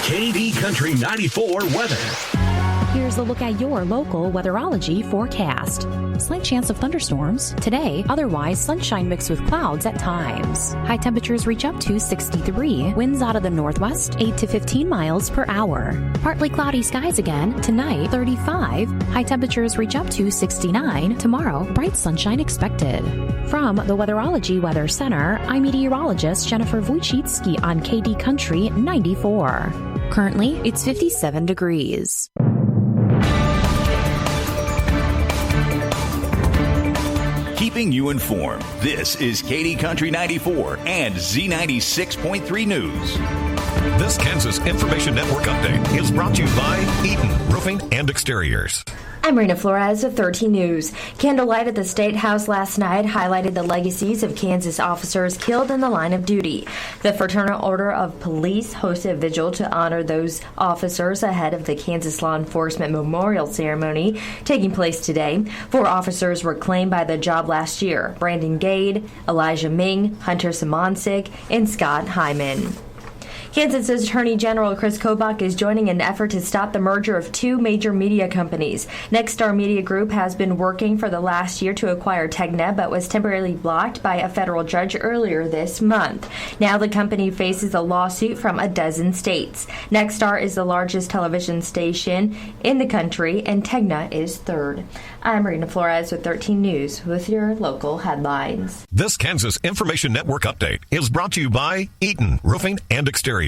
KD Country 94 weather. Here's a look at your local weatherology forecast. Slight chance of thunderstorms today, otherwise sunshine mixed with clouds at times. High temperatures reach up to 63, winds out of the northwest 8 to 15 miles per hour. Partly cloudy skies again, tonight 35, high temperatures reach up to 69, tomorrow bright sunshine expected. From the Weatherology Weather Center, I'm meteorologist Jennifer Wojcicki on KD Country 94. Currently, it's 57 degrees. Keeping you informed, this is KD Country 94 and Z96.3 News. This Kansas Information Network update is brought to you by Eaton Roofing and Exteriors. I'm Rena Flores of 13 News. Candlelight at the State House last night highlighted the legacies of Kansas officers killed in the line of duty. The Fraternal Order of Police hosted a vigil to honor those officers ahead of the Kansas Law Enforcement Memorial Ceremony taking place today. 4 officers were claimed by the job last year: Brandon Gade, Elijah Ming, Hunter Simoncic, and Scott Hyman. Kansas Attorney General Chris Kobach is joining an effort to stop the merger of 2 major media companies. Nexstar Media Group has been working for the last year to acquire Tegna, but was temporarily blocked by a federal judge earlier this month. Now the company faces a lawsuit from a dozen states. Nexstar is the largest television station in the country, and Tegna is third. I'm Rena Flores with 13 News with your local headlines. This Kansas Information Network update is brought to you by Eaton Roofing and Exteriors.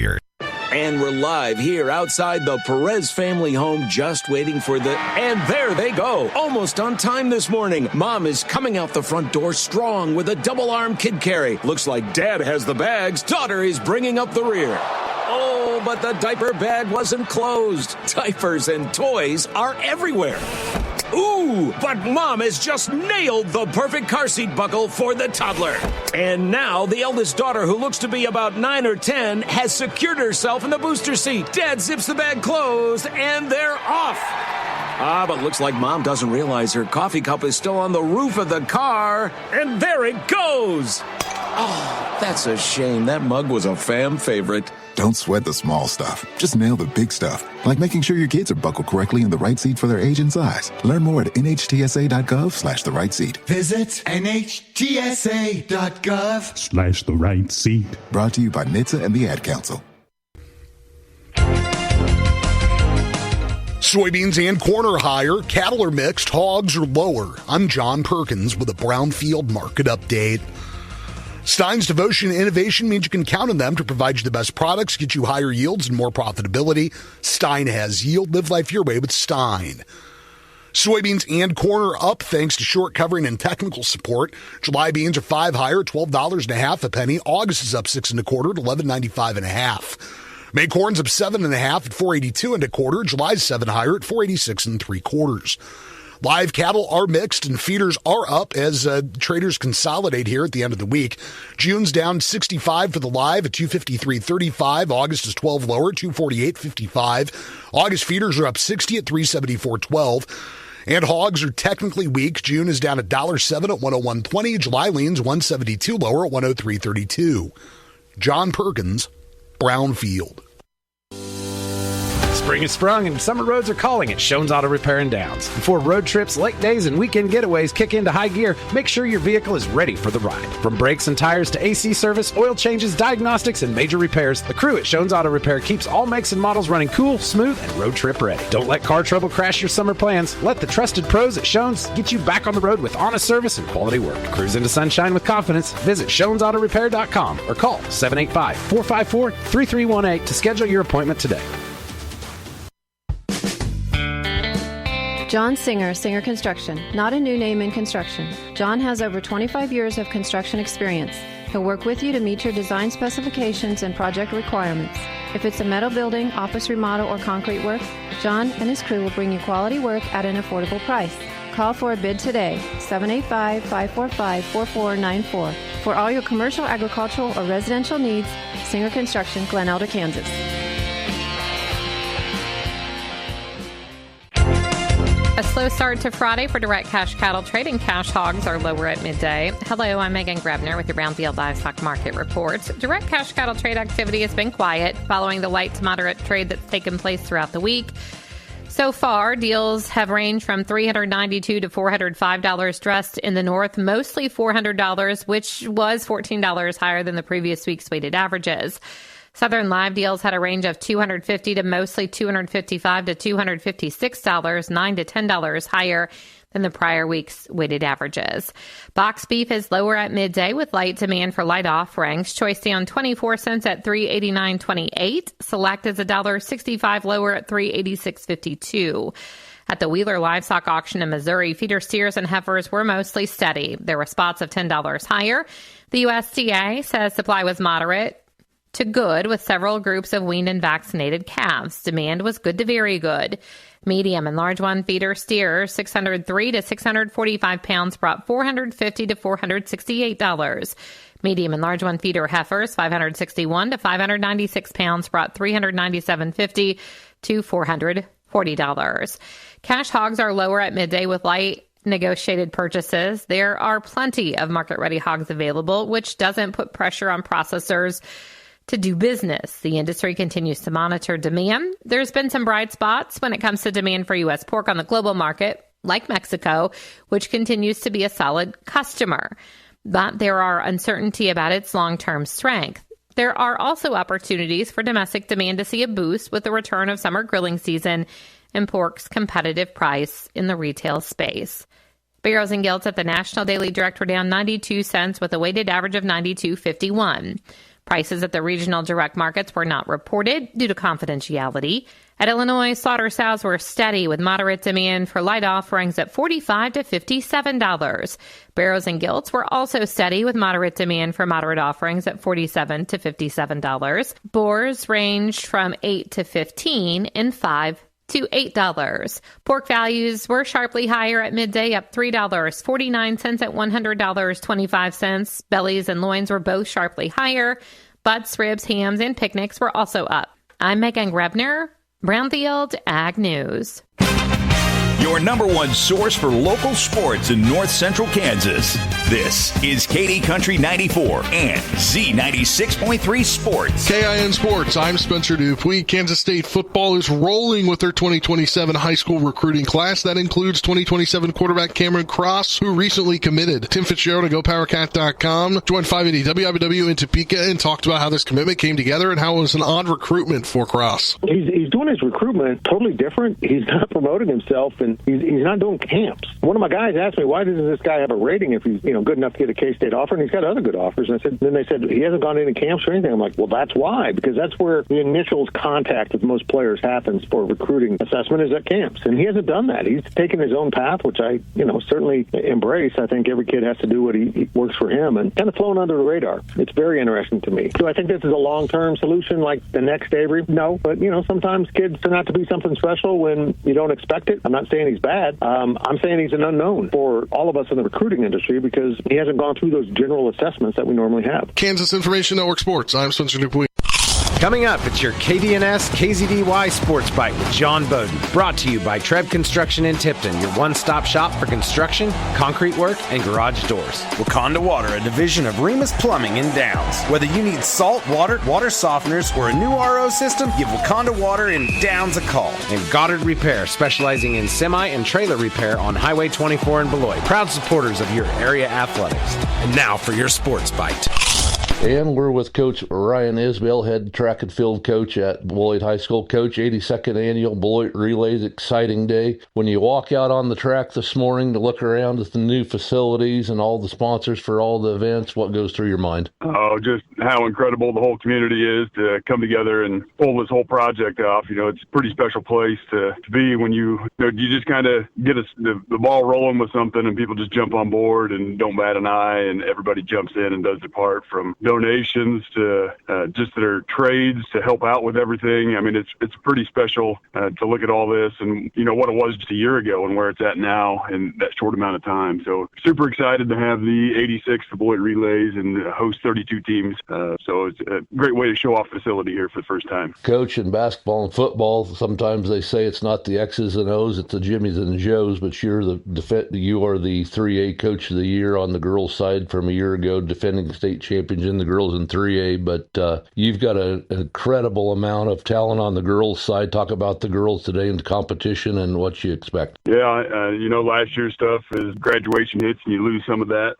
And we're live here outside the Perez family home, just waiting for and there they go, almost on time this morning. Mom is coming out the front door strong with a double-arm kid carry. Looks like Dad has the bags. Daughter is bringing up the rear. Oh, but the diaper bag wasn't closed. Diapers and toys are everywhere. Ooh, but Mom has just nailed the perfect car seat buckle for the toddler. And now the eldest daughter, who looks to be about 9 or 10, has secured herself in the booster seat. Dad zips the bag closed, and they're off. But looks like Mom doesn't realize her coffee cup is still on the roof of the car. And there it goes. Oh, that's a shame. That mug was a fam favorite. Don't sweat the small stuff. Just nail the big stuff, like making sure your kids are buckled correctly in the right seat for their age and size. Learn more at nhtsa.gov/the right seat. Visit nhtsa.gov/the right seat. Brought to you by NHTSA and the Ad Council. Soybeans and corn are higher, cattle are mixed, hogs are lower. I'm John Perkins with a Brownfield Market Update. Stein's devotion and innovation means you can count on them to provide you the best products, get you higher yields and more profitability. Stein has yield. Live life your way with Stein. Soybeans and corn are up thanks to short covering and technical support. July beans are 5 higher, $12.50 a penny. August is up 6 1/4 at $11.95.5. May corn's up 7 1/2 at $4.82 1/4. July's 7 higher at $4.86 3/4. Live cattle are mixed and feeders are up as traders consolidate here at the end of the week. June's down 65 for the live at 253.35. August is 12 lower, 248.55. August feeders are up 60 at 374.12. And hogs are technically weak. June is down $1.07 at 101.20. July leans 172 lower at 103.32. John Perkins, Brownfield. Spring is sprung and summer roads are calling at Schoen's Auto Repair and Downs. Before road trips, lake days, and weekend getaways kick into high gear, make sure your vehicle is ready for the ride. From brakes and tires to AC service, oil changes, diagnostics, and major repairs, the crew at Schoen's Auto Repair keeps all makes and models running cool, smooth, and road trip ready. Don't let car trouble crash your summer plans. Let the trusted pros at Schoen's get you back on the road with honest service and quality work. Cruise into sunshine with confidence. Visit Schoen'sAutoRepair.com or call 785-454-3318 to schedule your appointment today. John Singer, Singer Construction. Not a new name in construction. John has over 25 years of construction experience. He'll work with you to meet your design specifications and project requirements. If it's a metal building, office remodel, or concrete work, John and his crew will bring you quality work at an affordable price. Call for a bid today, 785-545-4494. For all your commercial, agricultural, or residential needs, Singer Construction, Glen Elder, Kansas. A slow start to Friday for direct cash cattle trading. Cash hogs are lower at midday. Hello, I'm Megan Grebner with your Brownfield Livestock Market Report. Direct cash cattle trade activity has been quiet following the light to moderate trade that's taken place throughout the week. So far, deals have ranged from $392 to $405 dressed in the north, mostly $400, which was $14 higher than the previous week's weighted averages. Southern live deals had a range of $250 to mostly $255 to $256, $9 to $10 higher than the prior week's weighted averages. Box beef is lower at midday with light demand for light offerings. Choice down 24 cents at $389.28. Select is $1.65 lower at $386.52. At the Wheeler Livestock Auction in Missouri, feeder steers and heifers were mostly steady. There were spots of $10 higher. The USDA says supply was moderate to good with several groups of weaned and vaccinated calves. Demand was good to very good. Medium and large one feeder steers, 603 to 645 pounds, brought $450 to $468. Medium and large one feeder heifers, 561 to 596 pounds, brought $397.50 to $440. Cash hogs are lower at midday with light negotiated purchases. There are plenty of market-ready hogs available, which doesn't put pressure on processors to do business. The industry continues to monitor demand. There's been some bright spots when it comes to demand for U.S. pork on the global market, like Mexico, which continues to be a solid customer. But there are uncertainty about its long-term strength. There are also opportunities for domestic demand to see a boost with the return of summer grilling season and pork's competitive price in the retail space. Barrows and Gilts at the National Daily Direct were down 92 cents with a weighted average of 92.51. Prices at the regional direct markets were not reported due to confidentiality. At Illinois, slaughter sows were steady with moderate demand for light offerings at $45 to $57. Barrows and Gilts were also steady with moderate demand for moderate offerings at $47 to $57. Boars ranged from $8 to $15 and $5 to $8. Pork values were sharply higher at midday, up $3, 49 cents at $100.25. Bellies and loins were both sharply higher. Butts, ribs, hams, and picnics were also up. I'm Megan Grebner, Brownfield Ag News. Your number one source for local sports in north central Kansas. This is KD Country 94 and Z96.3 Sports. KIN Sports, I'm Spencer Dupuis. Kansas State football is rolling with their 2027 high school recruiting class. That includes 2027 quarterback Cameron Cross, who recently committed. Tim Fitzgerald of GoPowerCat.com joined 580 WIBW in Topeka and talked about how this commitment came together and how it was an odd recruitment for Cross. He's doing his recruitment totally different. He's not promoting himself, and he's not doing camps. One of my guys asked me, why doesn't this guy have a rating if he's good enough to get a K-State offer? And he's got other good offers. And then they said he hasn't gone to any camps or anything. I'm like, well, that's why, because that's where the initial contact with most players happens for recruiting assessment is at camps. And he hasn't done that. He's taken his own path, which I certainly embrace. I think every kid has to do what he works for him, and kind of flown under the radar. It's very interesting to me. Do I think this is a long-term solution like the next Avery? No, but sometimes kids turn out to be something special when you don't expect it. I'm not saying he's bad. I'm saying he's an unknown for all of us in the recruiting industry because he hasn't gone through those general assessments that we normally have. Kansas Information Network Sports, I'm Spencer Dupuis. Coming up, it's your KDNS KZDY Sports Bite with John Bowden. Brought to you by Treb Construction in Tipton, your one-stop shop for construction, concrete work, and garage doors. Wakanda Water, a division of Remus Plumbing in Downs. Whether you need salt, water softeners, or a new RO system, give Wakanda Water in Downs a call. And Goddard Repair, specializing in semi and trailer repair on Highway 24 in Beloit. Proud supporters of your area athletics. And now for your Sports Bite. And we're with Coach Ryan Isbell, head track and field coach at Beloit High School. Coach, 82nd Annual Beloit Relays, exciting day. When you walk out on the track this morning to look around at the new facilities and all the sponsors for all the events, what goes through your mind? Oh, just how incredible the whole community is to come together and pull this whole project off. It's a pretty special place to be when you just kind of get the ball rolling with something and people just jump on board and don't bat an eye and everybody jumps in and does their part from donations to just their trades to help out with everything. I mean, it's pretty special to look at all this and, what it was just a year ago and where it's at now in that short amount of time. So super excited to have the 86 Beloit Relays and host 32 teams. So it's a great way to show off the facility here for the first time. Coach, in basketball and football, sometimes they say it's not the X's and O's, it's the Jimmies and the Joes, but you are the 3A Coach of the Year on the girls' side from a year ago, defending state champions in the girls in 3A, but you've got an incredible amount of talent on the girls' side. Talk about the girls today in the competition and what you expect. Yeah, last year's stuff is graduation hits and you lose some of that,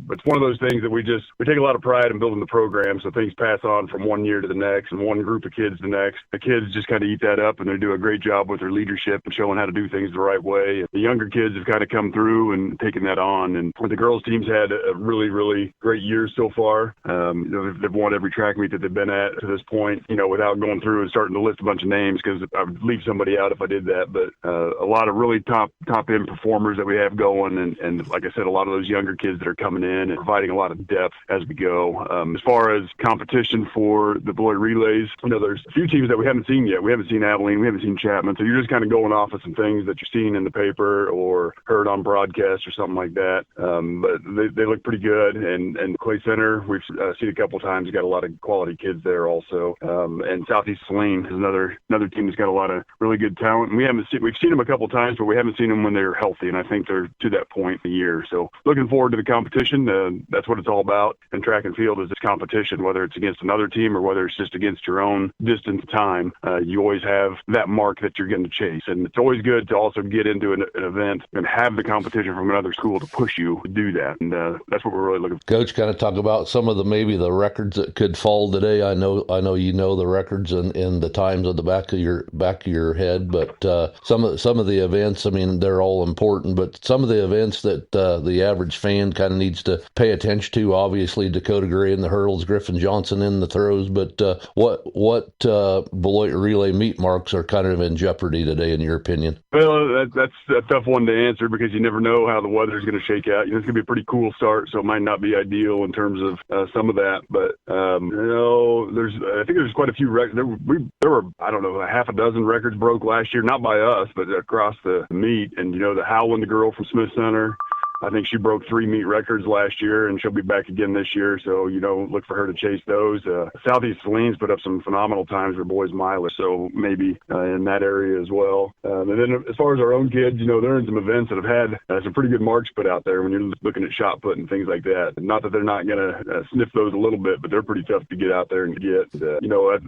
but it's one of those things that we take a lot of pride in building the program, so things pass on from one year to the next and one group of kids to the next. The kids just kind of eat that up and they do a great job with their leadership and showing how to do things the right way. The younger kids have kind of come through and taken that on, and the girls team's had a really, really great year so far. They've won every track meet that they've been at to this point, without going through and starting to list a bunch of names, because I would leave somebody out if I did that. But a lot of really top end performers that we have going, and like I said, a lot of those younger kids that are coming in and providing a lot of depth as we go. As far as competition for the Beloit Relays, there's a few teams that we haven't seen yet. We haven't seen Abilene, we haven't seen Chapman, so you're just kind of going off of some things that you're seeing in the paper or heard on broadcast or something like that. But they look pretty good, and Clay Center, we've seen a couple of times, got a lot of quality kids there also. And Southeast Saline is another team that's got a lot of really good talent. And we've seen them a couple of times, but we haven't seen them when they're healthy, and I think they're to that point in the year. So looking forward to the competition. That's what it's all about. And track and field is this competition, whether it's against another team or whether it's just against your own distance time. You always have that mark that you're going to chase, and it's always good to also get into an event and have the competition from another school to push you to do that. And that's what we're really looking for. Coach, kind of talk about some of the records that could fall today. I know the records and the times on the back of your head, but some of the events, I mean, they're all important, but some of the events that the average fan kind of needs to pay attention to, obviously Dakota Gray in the hurdles, Griffin Johnson in the throws, but what Beloit Relay meet marks are kind of in jeopardy today, in your opinion? Well, that's a tough one to answer because you never know how the weather's going to shake out. It's going to be a pretty cool start, so it might not be ideal in terms of some of that. But I think there's quite a few records. There were a half a dozen records broke last year, not by us, but across the meet. And the Howland, the girl from Smith Center, I think she broke 3 meet records last year, and she'll be back again this year. So, look for her to chase those. Southeast Saline's put up some phenomenal times for boys mileage, so maybe in that area as well. And then as far as our own kids, they're in some events that have had some pretty good marks put out there when you're looking at shot put and things like that. Not that they're not going to sniff those a little bit, but they're pretty tough to get out there and get.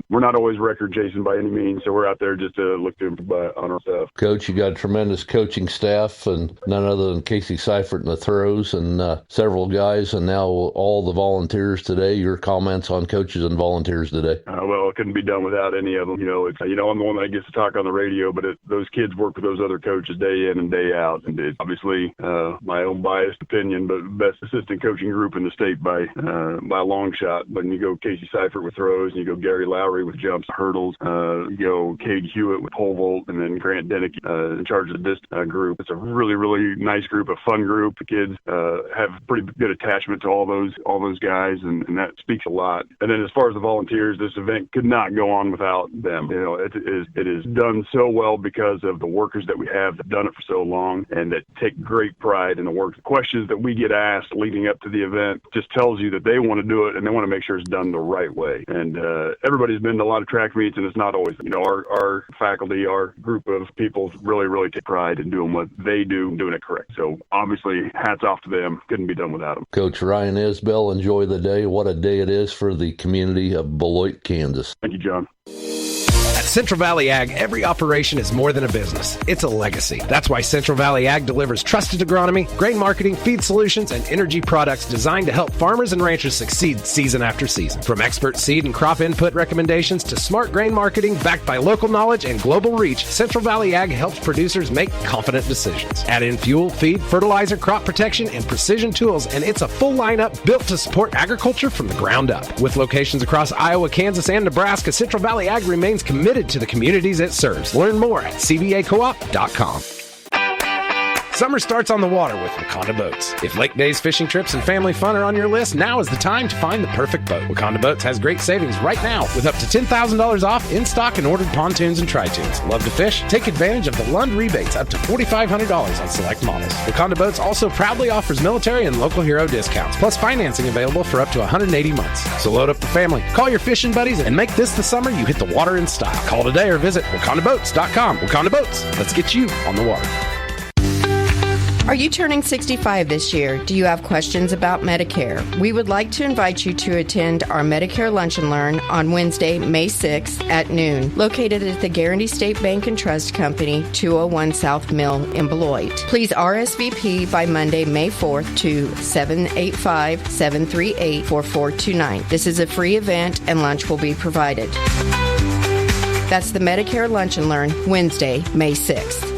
We're not always record chasing by any means, so we're out there just to look to improve on our stuff. Coach, you got a tremendous coaching staff, and none other than Casey Seifert in the throws, and several guys, and now all the volunteers today. Your comments on coaches and volunteers today? Well, it couldn't be done without any of them. I'm the one that gets to talk on the radio, but those kids work with those other coaches day in and day out, and it's obviously my own biased opinion, but best assistant coaching group in the state by a long shot. But when you go Casey Seifert with throws, and you go Gary Lowry with jumps, hurdles, you go Cade Hewitt with pole vault, and then Grant Denick in charge of this group. It's a really, really nice group, a fun group. The kids have pretty good attachment to all those guys, and that speaks a lot. And then as far as the volunteers, this event could not go on without them. It is done so well because of the workers that we have that have done it for so long and that take great pride in the work. The questions that we get asked leading up to the event just tells you that they want to do it and they want to make sure it's done the right way. And everybody's been to a lot of track meets, and it's not always, our faculty, our group of people really, really take pride in doing what they do and doing it correct. So obviously, hats off to them. Couldn't be done without them. Coach Ryan Isbell, enjoy the day. What a day it is for the community of Beloit, Kansas. Thank you, John. At Central Valley Ag, every operation is more than a business. It's a legacy. That's why Central Valley Ag delivers trusted agronomy, grain marketing, feed solutions, and energy products designed to help farmers and ranchers succeed season after season. From expert seed and crop input recommendations to smart grain marketing backed by local knowledge and global reach, Central Valley Ag helps producers make confident decisions. Add in fuel, feed, fertilizer, crop protection, and precision tools, and it's a full lineup built to support agriculture from the ground up. With locations across Iowa, Kansas, and Nebraska, Central Valley Ag remains committed to the communities it serves. Learn more at cvacoop.com. Summer starts on the water with Wakanda Boats. If lake days, fishing trips, and family fun are on your list, now is the time to find the perfect boat. Wakanda Boats has great savings right now with up to $10,000 off in stock and ordered pontoons and tri-tunes. Love to fish? Take advantage of the Lund rebates up to $4,500 on select models. Wakanda Boats also proudly offers military and local hero discounts, plus financing available for up to 180 months. So load up the family, call your fishing buddies, and make this the summer you hit the water in style. Call today or visit wakandaboats.com. Wakanda Boats, let's get you on the water. Are you turning 65 this year? Do you have questions about Medicare? We would like to invite you to attend our Medicare Lunch and Learn on Wednesday, May 6th at noon, located at the Guaranty State Bank and Trust Company, 201 South Mill in Beloit. Please RSVP by Monday, May 4th to 785-738-4429. This is a free event and lunch will be provided. That's the Medicare Lunch and Learn, Wednesday, May 6th.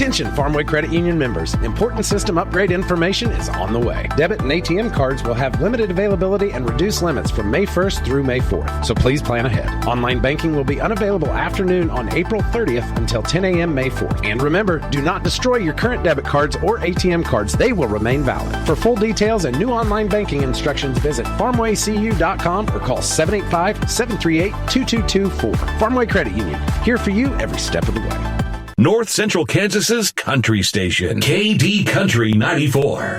Attention, Farmway Credit Union members. Important system upgrade information is on the way. Debit and ATM cards will have limited availability and reduced limits from May 1st through May 4th, so please plan ahead. Online banking will be unavailable afternoon on April 30th until 10 a.m. May 4th. And remember, do not destroy your current debit cards or ATM cards. They will remain valid. For full details and new online banking instructions, visit farmwaycu.com or call 785-738-2224. Farmway Credit Union, here for you every step of the way. North Central Kansas's country station, KD Country 94.